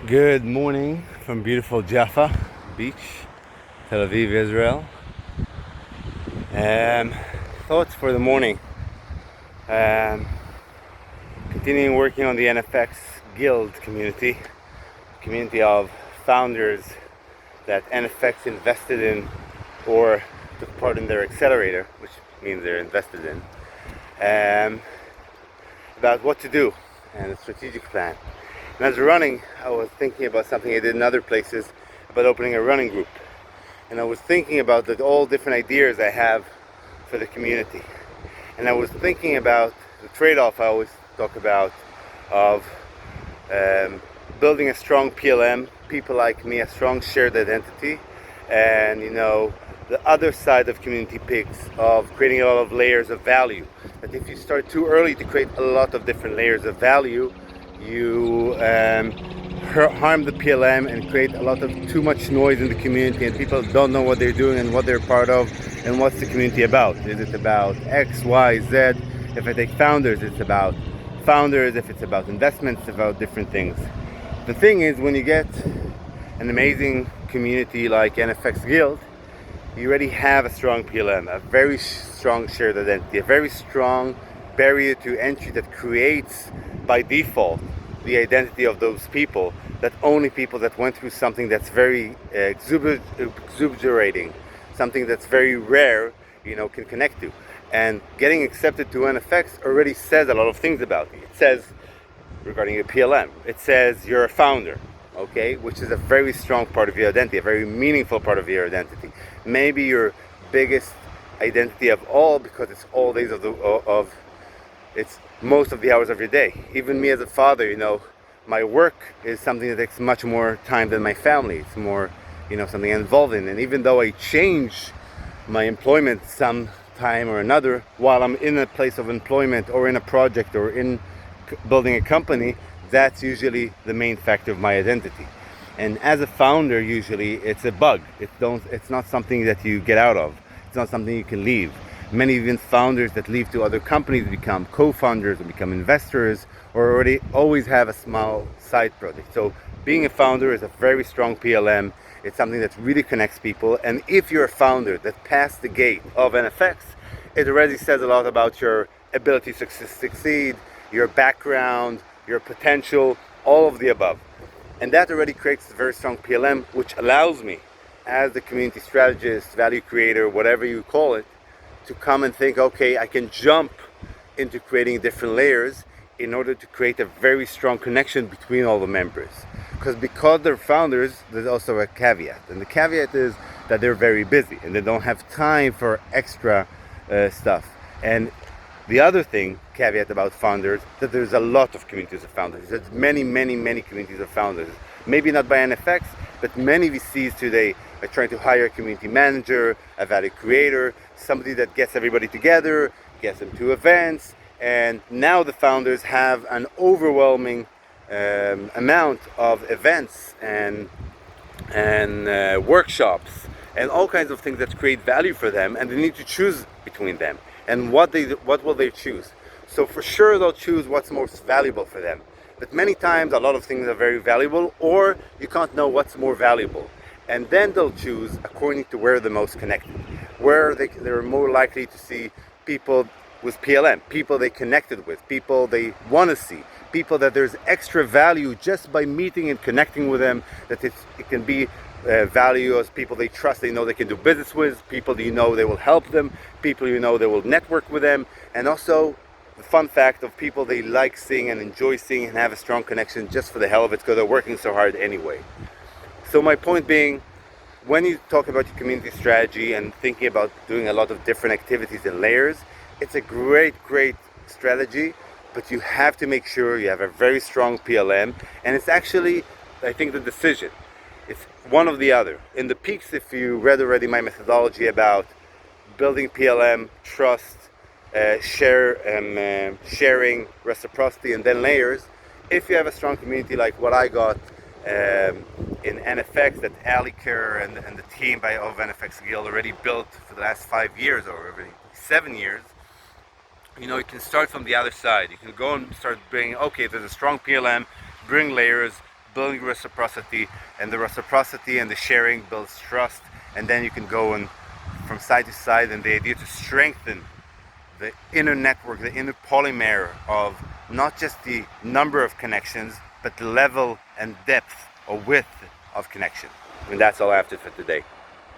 Good morning from beautiful Jaffa Beach, Tel Aviv, Israel. Um, Thoughts for the morning. Um, Continuing working on the NFX Guild community of founders that NFX invested in or took part in their accelerator, which means they're invested in, about what to do and a strategic plan. And as running, I was thinking about something I did in other places about opening a running group. And I was thinking about all different ideas I have for the community. And I was thinking about the trade-off I always talk about of building a strong PLM, people like me, a strong shared identity, and the other side of community pigs of creating a lot of layers of value. That if you start too early to create a lot of different layers of value, you harm the PLM and create a lot of too much noise in the community, and people don't know what they're doing and what they're part of and what's the community about. Is it about X, Y, Z? If I take founders, it's about founders. If it's about investments, it's about different things. The thing is, when you get an amazing community like NFX Guild, you already have a strong PLM, a very strong shared identity, a very strong barrier to entry that creates by default the identity of those people, that only people that went through something that's very exuberating, something that's very rare, can connect to. And getting accepted to NFX already says a lot of things about you. It says, regarding your PLM, it says you're a founder, okay, which is a very strong part of your identity, a very meaningful part of your identity. Maybe your biggest identity of all, because it's all days of it's most of the hours of your day. Even me as a father, my work is something that takes much more time than my family. It's more, something I'm involved in. And even though I change my employment some time or another while I'm in a place of employment or in a project or in building a company, that's usually the main factor of my identity. And as a founder, usually it's a bug. It's not something that you get out of. It's not something you can leave. Many even founders that leave to other companies become co-founders or become investors, or already always have a small side project. So being a founder is a very strong PLM. It's something that really connects people. And if you're a founder that passed the gate of NFX, it already says a lot about your ability to succeed, your background, your potential, all of the above. And that already creates a very strong PLM, which allows me, as the community strategist, value creator, whatever you call it, to come and think, okay, I can jump into creating different layers in order to create a very strong connection between all the members. Because they're founders, there's also a caveat. And the caveat is that they're very busy and they don't have time for extra stuff. And the other caveat about founders, that there's a lot of communities of founders. There's many, many, many communities of founders. Maybe not by NFX, but many VCs today are trying to hire a community manager, a value creator, somebody that gets everybody together, gets them to events. And now the founders have an overwhelming amount of events and workshops and all kinds of things that create value for them, and they need to choose between them. And what will they choose? So for sure they'll choose what's most valuable for them. But many times a lot of things are very valuable, or you can't know what's more valuable. And then they'll choose according to where they're most connected, where they're more likely to see people with PLM, people they connected with, people they want to see, people that there's extra value just by meeting and connecting with them, that it can be value as people they trust, they know they can do business with, people they will help them, people they will network with them, and also the fun fact of people they like seeing and enjoy seeing and have a strong connection just for the hell of it because they're working so hard anyway. So my point being, when you talk about your community strategy and thinking about doing a lot of different activities and layers, it's a great strategy, but you have to make sure you have a very strong PLM, and it's actually, I think, the decision. It's one or the other. In the peaks, if you read already my methodology about building PLM, trust, sharing, reciprocity, and then layers, if you have a strong community like what I got in NFX, that Ali Kerr and the team of NFX Guild already built for the last 5 years or already 7 years, you can start from the other side. You can go and start bringing, okay, there's a strong PLM, bring layers, building reciprocity, and the reciprocity and the sharing builds trust, and then you can go and from side to side, and the idea to strengthen the inner network, the inner polymer of not just the number of connections, but the level and depth or width of connection. And that's all I have to for today.